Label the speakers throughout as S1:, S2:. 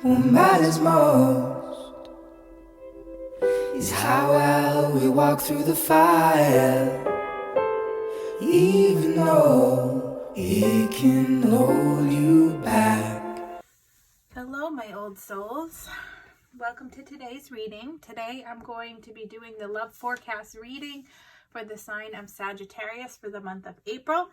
S1: What matters most is how well we walk through the fire, even though it can hold you back.
S2: Hello, my old souls. Welcome to today's reading. Today I'm going to be doing the love forecast reading for the sign of Sagittarius for the month of April.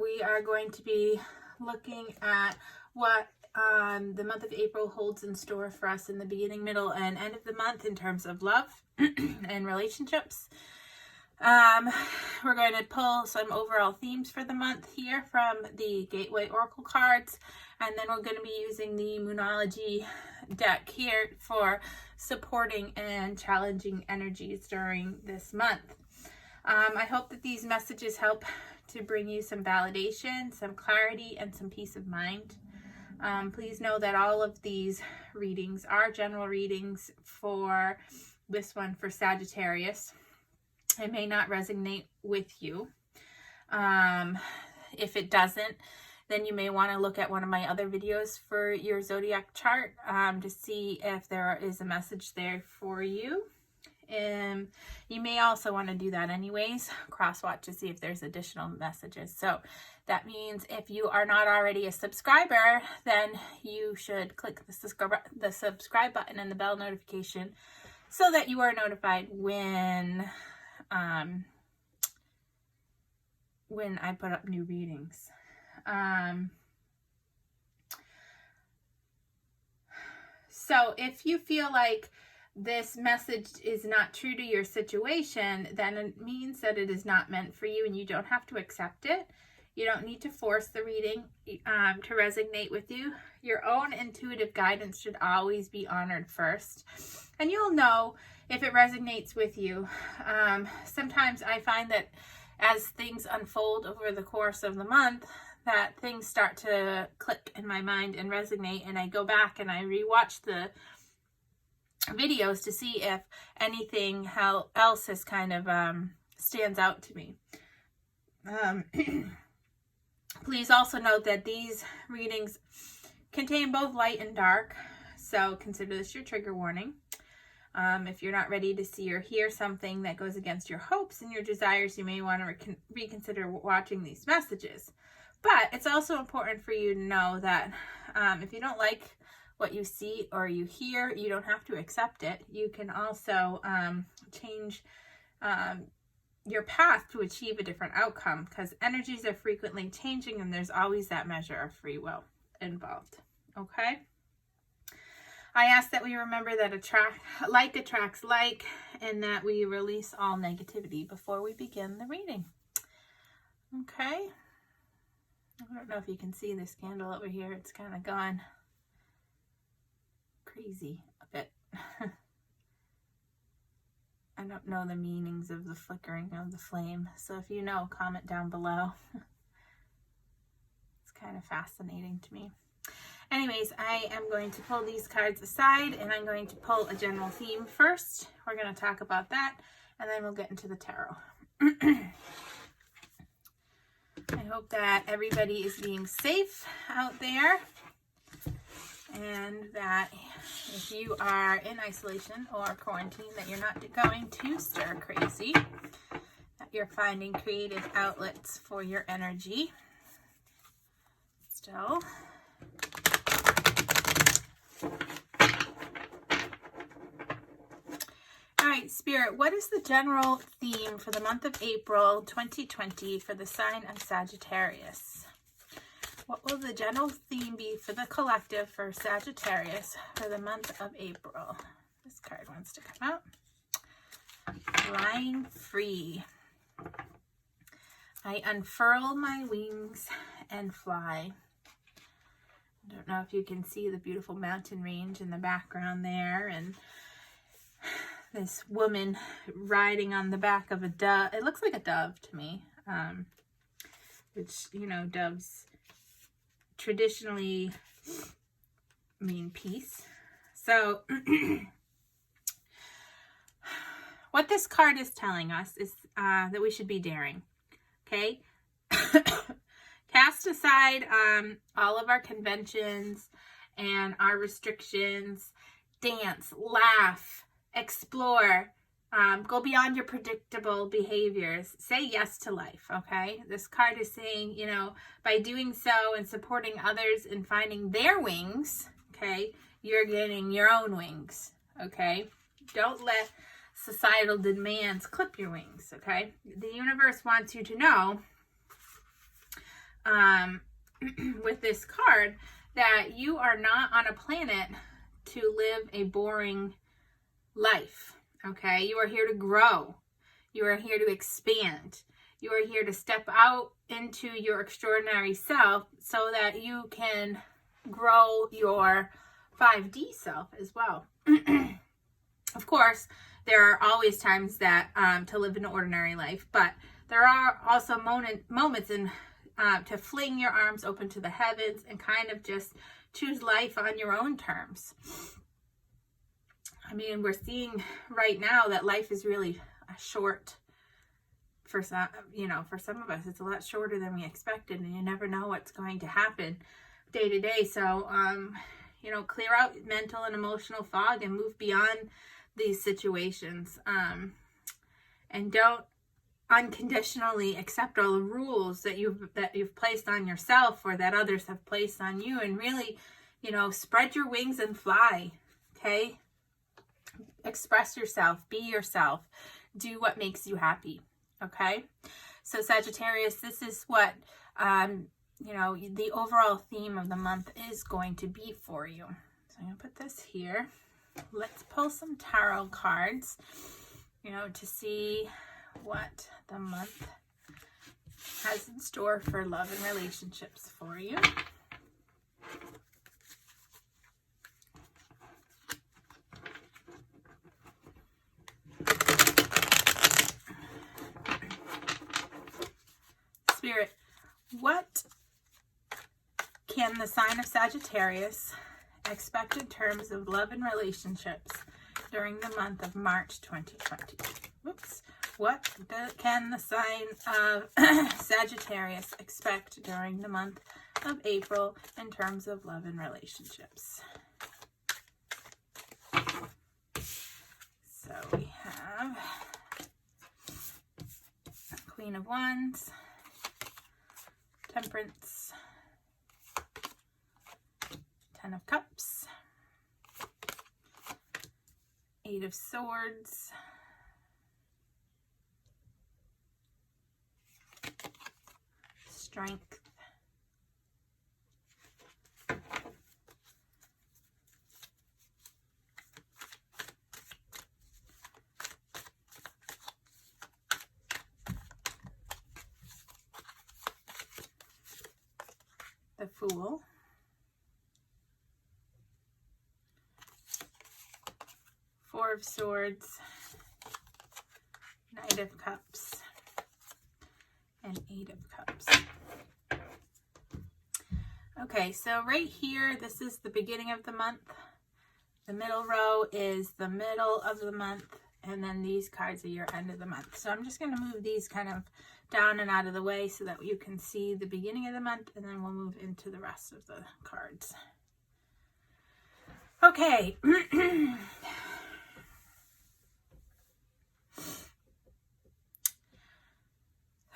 S2: We are going to be looking at what the month of April holds in store for us in the beginning, middle, and end of the month in terms of love and relationships. We're going to pull some overall themes for the month here from the Gateway Oracle cards, and then we're going to be using the Moonology deck here for supporting and challenging energies during this month. I hope that these messages help to bring you some validation, some clarity, and some peace of mind. Please know that all of these readings are general readings for this one for Sagittarius. It may not resonate with you. If it doesn't, then you may want to look at one of my other videos for your zodiac chart to see if there is a message there for you. You may also want to do that anyways, cross-watch to see if there's additional messages. So that means if you are not already a subscriber, then you should click the subscribe button and the bell notification so that you are notified when I put up new readings. So if you feel like this message is not true to your situation, then it means that it is not meant for you and you don't have to accept it. You don't need to force the reading to resonate with you. Your own intuitive guidance should always be honored first. And you'll know if it resonates with you. Sometimes I find that as things unfold over the course of the month, that things start to click in my mind and resonate, and I go back and I rewatch the videos to see if anything else has kind of stands out to me. Please also note that these readings contain both light and dark, so consider this your trigger warning. If you're not ready to see or hear something that goes against your hopes and your desires, you may want to reconsider watching these messages. But it's also important for you to know that if you don't like what you see or you hear, you don't have to accept it. You can also change your path to achieve a different outcome, because energies are frequently changing and there's always that measure of free will involved. Okay? I ask that we remember that like attracts like, and that we release all negativity before we begin the reading. Okay? I don't know if you can see this candle over here. It's kind of gone crazy a bit. I don't know the meanings of the flickering of the flame, so if you know, comment down below. It's kind of fascinating to me. Anyways, I am going to pull these cards aside, and I'm going to pull a general theme first. We're going to talk about that, and then we'll get into the tarot. I hope that everybody is being safe out there, and that if you are in isolation or quarantine, that you're not going to stir crazy, that you're finding creative outlets for your energy still. All right, Spirit, what is the general theme for the month of April 2020 for the sign of Sagittarius? What will the general theme be for the collective for Sagittarius for the month of April? This card wants to come out. Flying free. I unfurl my wings and fly. I don't know if you can see the beautiful mountain range in the background there, and this woman riding on the back of a dove. It looks like a dove to me, which, you know, doves traditionally mean peace. So what this card is telling us is that we should be daring. Okay? Cast aside all of our conventions, and our restrictions. Dance, laugh, explore, go beyond your predictable behaviors. Say yes to life, okay? This card is saying, you know, by doing so and supporting others and finding their wings, okay, you're getting your own wings, okay? Don't let societal demands clip your wings, okay? The universe wants you to know, with this card, that you are not on a planet to live a boring life, okay? You are here to grow. You are here to expand. You are here to step out into your extraordinary self so that you can grow your 5D self as well. Of course, there are always times that to live an ordinary life, but there are also moments in to fling your arms open to the heavens and kind of just choose life on your own terms. I mean, we're seeing right now that life is really short for some, you know, for some of us. It's a lot shorter than we expected, and you never know what's going to happen day to day. So, you know, clear out mental and emotional fog and move beyond these situations. And don't unconditionally accept all the rules that you've placed on yourself or that others have placed on you, and really, you know, spread your wings and fly. Okay, express yourself, be yourself, do what makes you happy. Okay, so Sagittarius, this is what you know, the overall theme of the month is going to be for you. So I'm gonna put this here. Let's pull some tarot cards, you know, to see what the month has in store for love and relationships for you. Spirit, what can the sign of Sagittarius expect in terms of love and relationships during the month of March 2020? Whoops. What can the sign of Sagittarius expect during the month of April in terms of love and relationships? So we have Queen of Wands, Temperance, Ten of Cups, Eight of Swords, Strength, the Fool, Four of Swords, Knight of Cups, and Eight of Cups. Okay, so right here, this is the beginning of the month. The middle row is the middle of the month, and then these cards are your end of the month. So I'm just going to move these kind of down and out of the way so that you can see the beginning of the month, and then we'll move into the rest of the cards. Okay.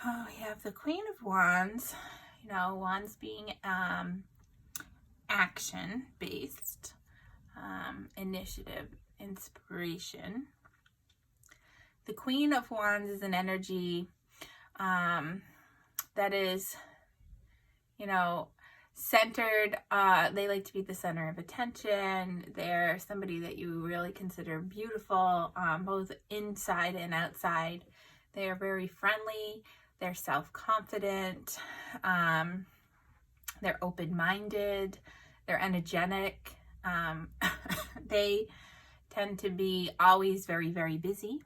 S2: Oh, we have the Queen of Wands. You know, Wands being action-based, initiative, inspiration. The Queen of Wands is an energy that is, you know, centered. They like to be the center of attention. They're somebody that you really consider beautiful, both inside and outside. They are very friendly. They're self-confident. They're open-minded. They're energetic. They tend to be always very, very busy.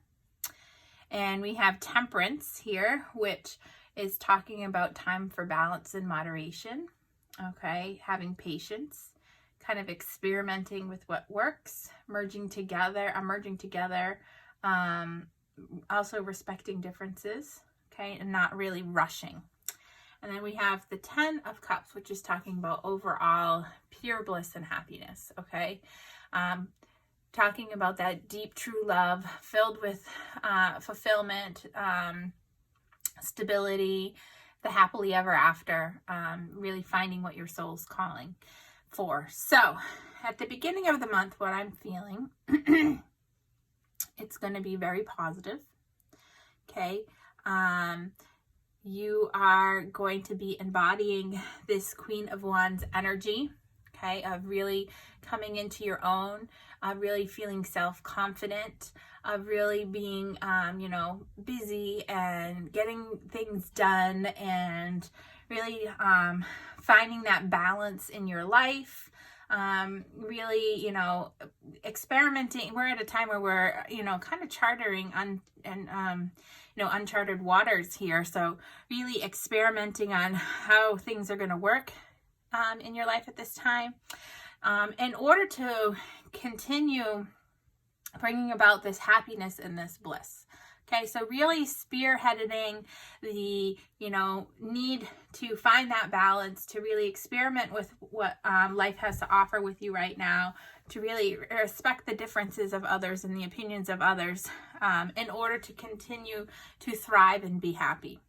S2: And we have Temperance here, which is talking about time for balance and moderation. Okay, having patience, kind of experimenting with what works, emerging together, also respecting differences, okay, and not really rushing. And then we have the Ten of Cups, which is talking about overall pure bliss and happiness, okay? Talking about that deep, true love filled with fulfillment, stability, the happily ever after, really finding what your soul's calling for. So at the beginning of the month, what I'm feeling, it's going to be very positive. Okay. You are going to be embodying this Queen of Wands energy, okay, of really coming into your own, really feeling self-confident, of really being, busy and getting things done, and really finding that balance in your life. Really, experimenting. We're at a time where we're, kind of chartering uncharted waters here. So really experimenting on how things are going to work in your life at this time, in order to continue bringing about this happiness and this bliss. Okay, so really spearheading the, need to find that balance, to really experiment with what life has to offer with you right now, to really respect the differences of others and the opinions of others, in order to continue to thrive and be happy.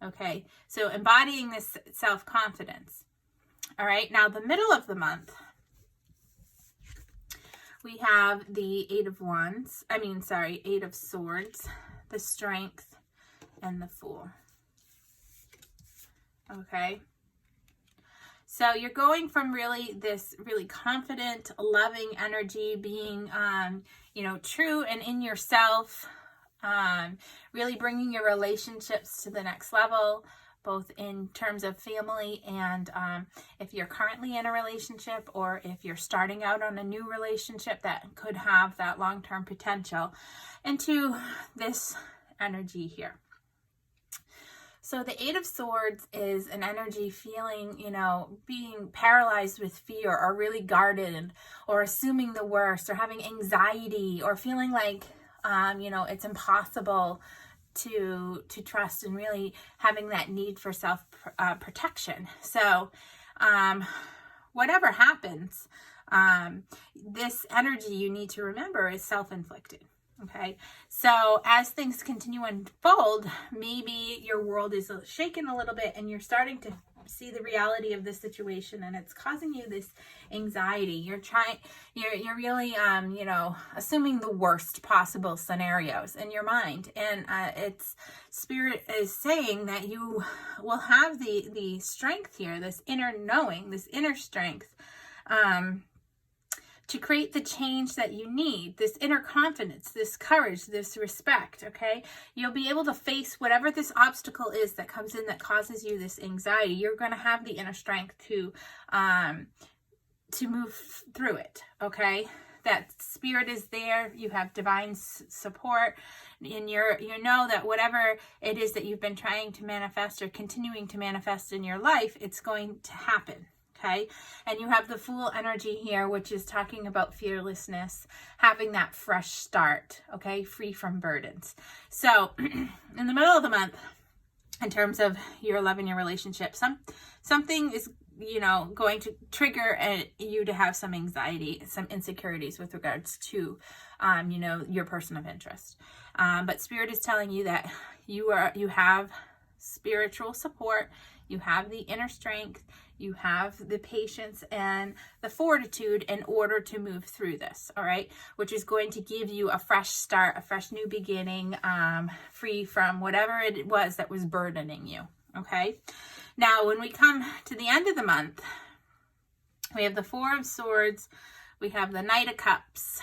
S2: Okay, so embodying this self-confidence. All right, now the middle of the month, we have the Eight of Swords, the Strength, and the Fool. Okay. So you're going from really this really confident, loving energy, being, true and in yourself, really bringing your relationships to the next level, both in terms of family and if you're currently in a relationship, or if you're starting out on a new relationship that could have that long-term potential, into this energy here. So the Eight of Swords is an energy feeling, being paralyzed with fear, or really guarded, or assuming the worst, or having anxiety, or feeling like, it's impossible to trust, and really having that need for self protection. So whatever happens, this energy, you need to remember, is self-inflicted. Okay, so as things continue to unfold, maybe your world is shaken a little bit, and you're starting to see the reality of the situation, and it's causing you this anxiety. You're really, assuming the worst possible scenarios in your mind, and it's Spirit is saying that you will have the strength here, this inner knowing, this inner strength, to create the change that you need, this inner confidence, this courage, this respect, okay? You'll be able to face whatever this obstacle is that comes in that causes you this anxiety. You're going to have the inner strength to move through it, okay? That Spirit is there. You have divine support, and you know that whatever it is that you've been trying to manifest or continuing to manifest in your life, it's going to happen. Okay, and you have the Fool energy here, which is talking about fearlessness, having that fresh start, okay, free from burdens. So in the middle of the month, in terms of your love and your relationship, something is, going to trigger you to have some anxiety, some insecurities with regards to, your person of interest. But Spirit is telling you that you have spiritual support, you have the inner strength, you have the patience and the fortitude in order to move through this, all right? Which is going to give you a fresh start, a fresh new beginning, free from whatever it was that was burdening you, okay? Now, when we come to the end of the month, we have the Four of Swords, we have the Knight of Cups,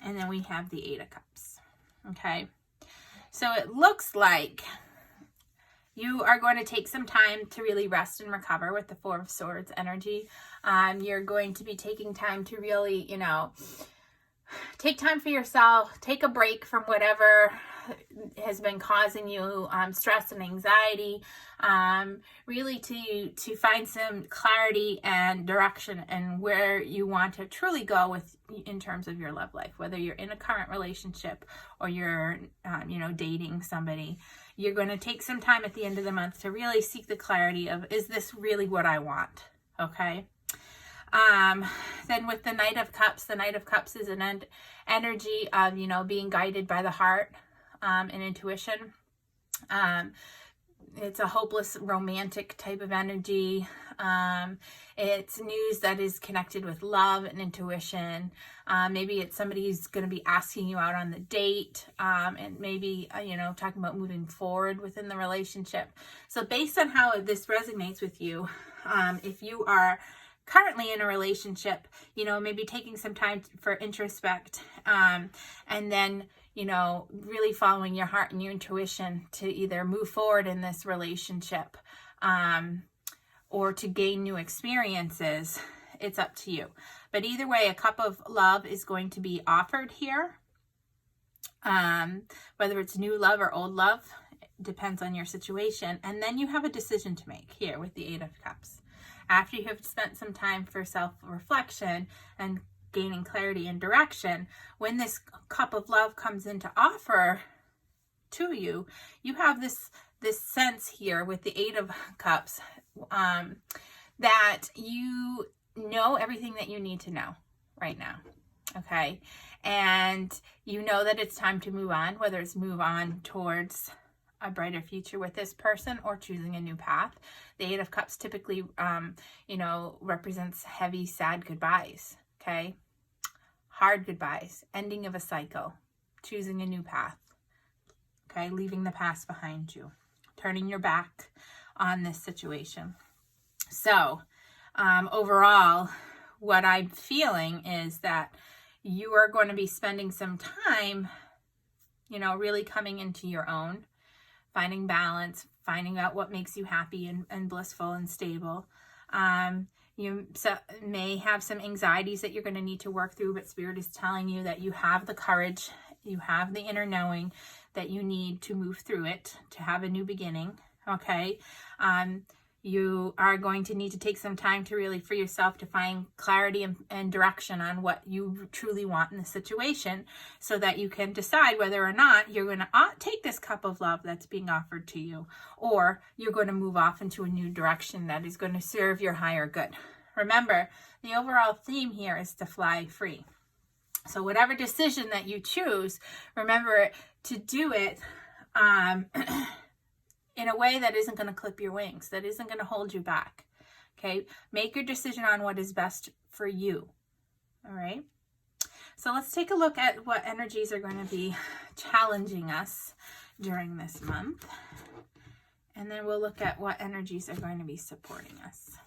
S2: and then we have the Eight of Cups, okay? So it looks like you are going to take some time to really rest and recover with the Four of Swords energy. You're going to be taking time to really, take time for yourself, take a break from whatever has been causing you stress and anxiety, really to find some clarity and direction and where you want to truly go in terms of your love life, whether you're in a current relationship or you're, dating somebody. You're going to take some time at the end of the month to really seek the clarity of, is this really what I want? Okay. Then with the Knight of Cups is an energy of, you know, being guided by the heart and intuition. It's a hopeless romantic type of energy. It's news that is connected with love and intuition. Maybe it's somebody who's going to be asking you out on the date, and maybe, you know, talking about moving forward within the relationship. So based on how this resonates with you, if you are currently in a relationship, you know, maybe taking some time for introspect, and then, you know, really following your heart and your intuition to either move forward in this relationship, or to gain new experiences. It's up to you. But either way, a cup of love is going to be offered here. Whether it's new love or old love, depends on your situation. And then you have a decision to make here with the Eight of Cups. After you have spent some time for self-reflection and gaining clarity and direction, when this cup of love comes into offer to you, you have this sense here with the Eight of Cups, that you know everything that you need to know right now. Okay. And you know that it's time to move on, whether it's move on towards a brighter future with this person or choosing a new path. The Eight of Cups typically, you know, represents heavy, sad goodbyes. Okay. Hard goodbyes, ending of a cycle, choosing a new path. Okay. Leaving the past behind you, turning your back on this situation. So, overall, what I'm feeling is that you are going to be spending some time, you know, really coming into your own, finding balance, finding out what makes you happy and blissful and stable. You may have some anxieties that you're going to need to work through, but Spirit is telling you that you have the courage, you have the inner knowing that you need to move through it, to have a new beginning. Okay. You are going to need to take some time to really for yourself to find clarity and direction on what you truly want in the situation, so that you can decide whether or not you're going to take this cup of love that's being offered to you, or you're going to move off into a new direction that is going to serve your higher good. Remember, the overall theme here is to fly free. So whatever decision that you choose, remember to do it in a way that isn't going to clip your wings, that isn't going to hold you back. Okay. Make your decision on what is best for you. All right. So let's take a look at what energies are going to be challenging us during this month. And then we'll look at what energies are going to be supporting us.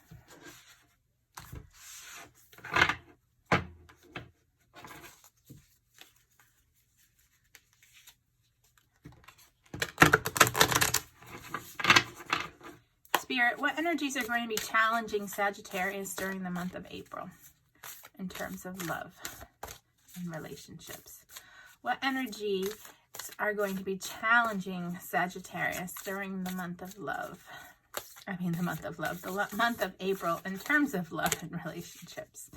S2: Spirit, what energies are going to be challenging Sagittarius during the month of April in terms of love and relationships? What energies are going to be challenging Sagittarius during the month of love? The month of April in terms of love and relationships.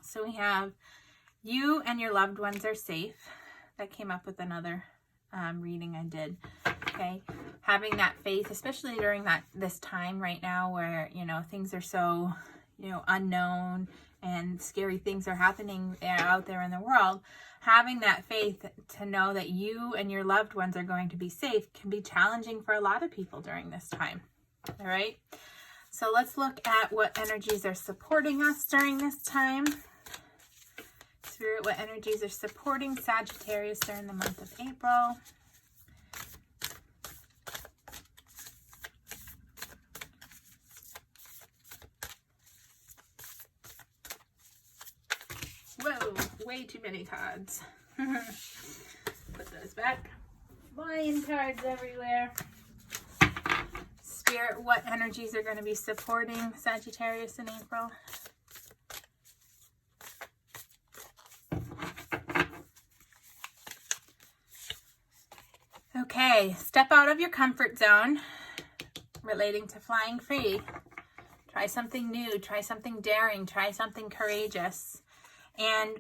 S2: So we have you and your loved ones are safe. That came up with another reading I did. Okay. Having that faith, especially during this time right now where, you know, things are so, you know, unknown and scary things are happening out there in the world. Having that faith to know that you and your loved ones are going to be safe can be challenging for a lot of people during this time. All right. So let's look at what energies are supporting us during this time. Spirit, what energies are supporting Sagittarius during the month of April? Whoa, way too many cards. Put those back. Flying cards everywhere. Spirit, what energies are going to be supporting Sagittarius in April? Okay, step out of your comfort zone relating to flying free. Try something new, try something daring, try something courageous. and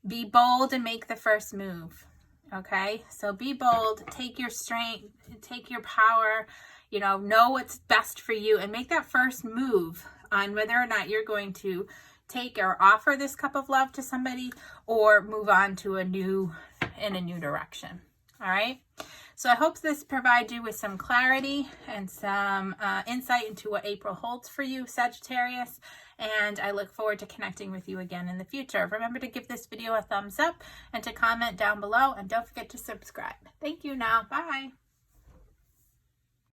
S2: be bold and make the first move. Okay, so be bold, take your strength, take your power, know what's best for you, and make that first move on whether or not you're going to take or offer this cup of love to somebody or move on to a new direction. All right. So I hope this provides you with some clarity and some insight into what April holds for you, Sagittarius. And I look forward to connecting with you again in the future. Remember to give this video a thumbs up and to comment down below. And don't forget to subscribe. Thank you now. Bye.